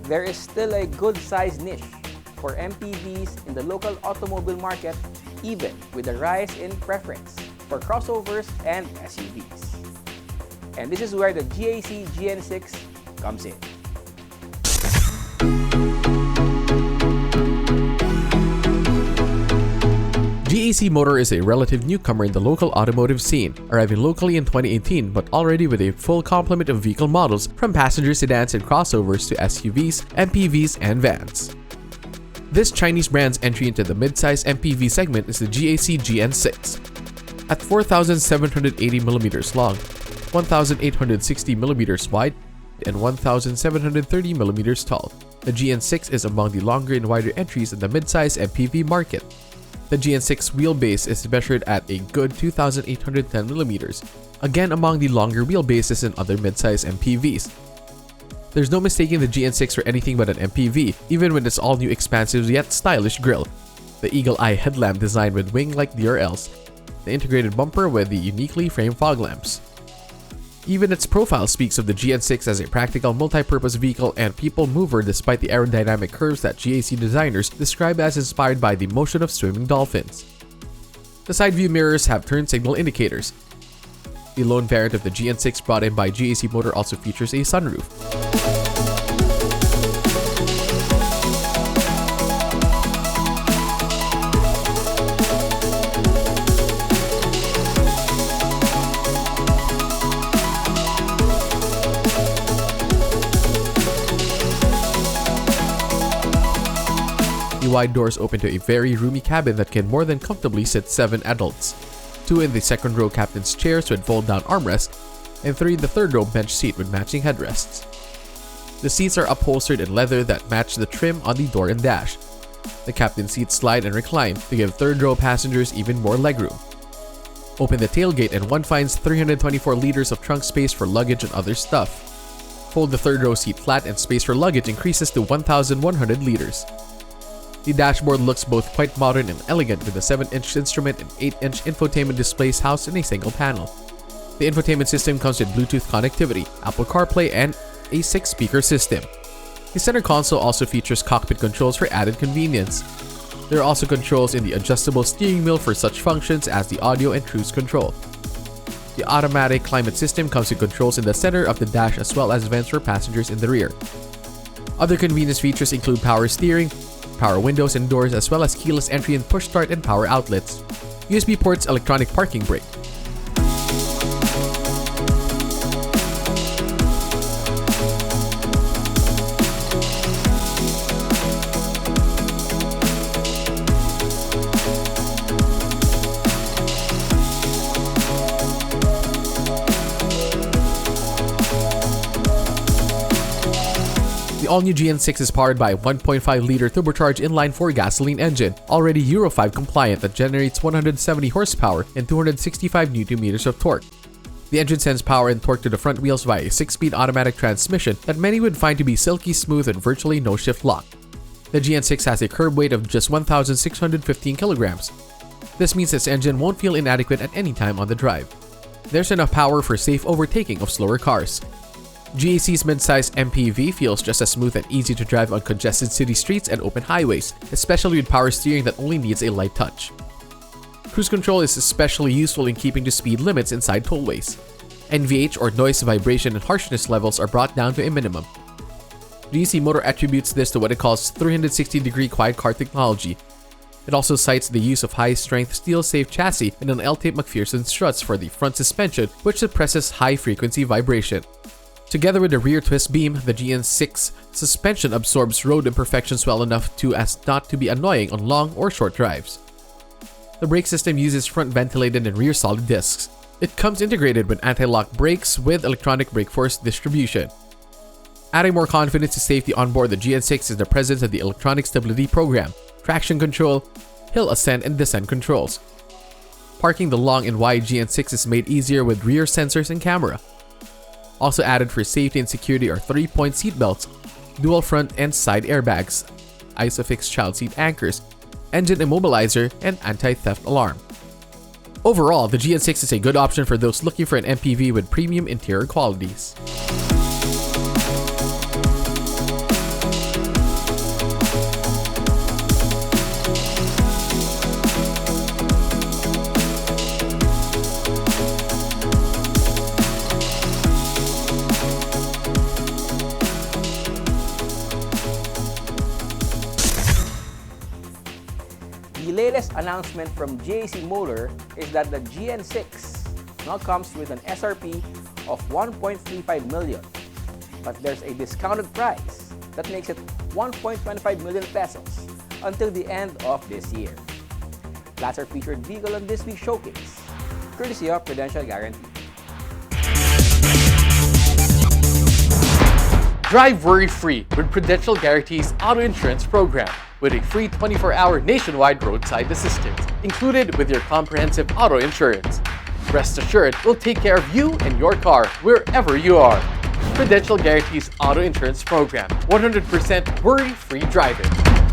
there is still a good-sized niche for MPVs in the local automobile market, even with a rise in preference for crossovers and SUVs. And this is where the GAC GN6 comes in. GAC Motor is a relative newcomer in the local automotive scene, arriving locally in 2018 but already with a full complement of vehicle models from passenger sedans and crossovers to SUVs, MPVs, and vans. This Chinese brand's entry into the mid-size MPV segment is the GAC GN6. At 4,780mm long, 1,860mm wide, and 1,730mm tall, the GN6 is among the longer and wider entries in the mid-size MPV market. The GN6 wheelbase is measured at a good 2,810mm, again among the longer wheelbases in other mid-size MPVs. There's no mistaking the GN6 for anything but an MPV, even with its all-new expansive yet stylish grille, the eagle-eye headlamp designed with wing-like DRLs, the integrated bumper with the uniquely framed fog lamps. Even its profile speaks of the GN6 as a practical multi-purpose vehicle and people mover despite the aerodynamic curves that GAC designers describe as inspired by the motion of swimming dolphins. The side view mirrors have turn signal indicators. The lone variant of the GN6 brought in by GAC Motor also features a sunroof. The wide doors open to a very roomy cabin that can more than comfortably sit 7 adults. 2 in the second row captain's chairs with fold-down armrests, and 3 in the third row bench seat with matching headrests. The seats are upholstered in leather that match the trim on the door and dash. The captain's seats slide and recline to give third row passengers even more legroom. Open the tailgate and one finds 324 liters of trunk space for luggage and other stuff. Fold the third row seat flat and space for luggage increases to 1,100 liters. The dashboard looks both quite modern and elegant with a 7-inch instrument and 8-inch infotainment displays housed in a single panel. The infotainment system comes with Bluetooth connectivity, Apple CarPlay, and a 6-speaker system. The center console also features cockpit controls for added convenience. There are also controls in the adjustable steering wheel for such functions as the audio and cruise control. The automatic climate system comes with controls in the center of the dash as well as vents for passengers in the rear. Other convenience features include power steering, power windows and doors, as well as keyless entry and push start and power outlets. USB ports, electronic parking brake. The all-new GN6 is powered by a 1.5-liter turbocharged inline-4 gasoline engine, already Euro 5 compliant, that generates 170 horsepower and 265 Nm of torque. The engine sends power and torque to the front wheels via a 6-speed automatic transmission that many would find to be silky smooth and virtually no shift lock. The GN6 has a curb weight of just 1,615 kilograms. This means its engine won't feel inadequate at any time on the drive. There's enough power for safe overtaking of slower cars. GAC's mid-size MPV feels just as smooth and easy to drive on congested city streets and open highways, especially with power steering that only needs a light touch. Cruise control is especially useful in keeping to speed limits inside tollways. NVH or noise, vibration, and harshness levels are brought down to a minimum. GAC Motor attributes this to what it calls 360-degree quiet car technology. It also cites the use of high-strength steel-safe chassis and an L-tape McPherson struts for the front suspension, which suppresses high-frequency vibration. Together with the rear twist beam, the GN6 suspension absorbs road imperfections well enough as not to be annoying on long or short drives. The brake system uses front ventilated and rear solid discs. It comes integrated with anti-lock brakes with electronic brake force distribution. Adding more confidence to safety on board the GN6 is the presence of the electronic stability program, traction control, hill ascent and descent controls. Parking the long and wide GN6 is made easier with rear sensors and camera. Also added for safety and security are 3-point seat belts, dual front and side airbags, ISOFIX child seat anchors, engine immobilizer, and anti-theft alarm. Overall, the GN6 is a good option for those looking for an MPV with premium interior qualities. latest announcement from GAC Motor is that the GN6 now comes with an SRP of 1.35 million, but there's a discounted price that makes it 1.25 million pesos until the end of this year. That's our featured vehicle on this week's showcase, courtesy of Prudential Guarantee. Drive worry-free with Prudential Guarantee's auto insurance program with a free 24-hour nationwide roadside assistance included with your comprehensive auto insurance. Rest assured, we'll take care of you and your car wherever you are. Prudential Guarantee's auto insurance program, 100% worry-free driving.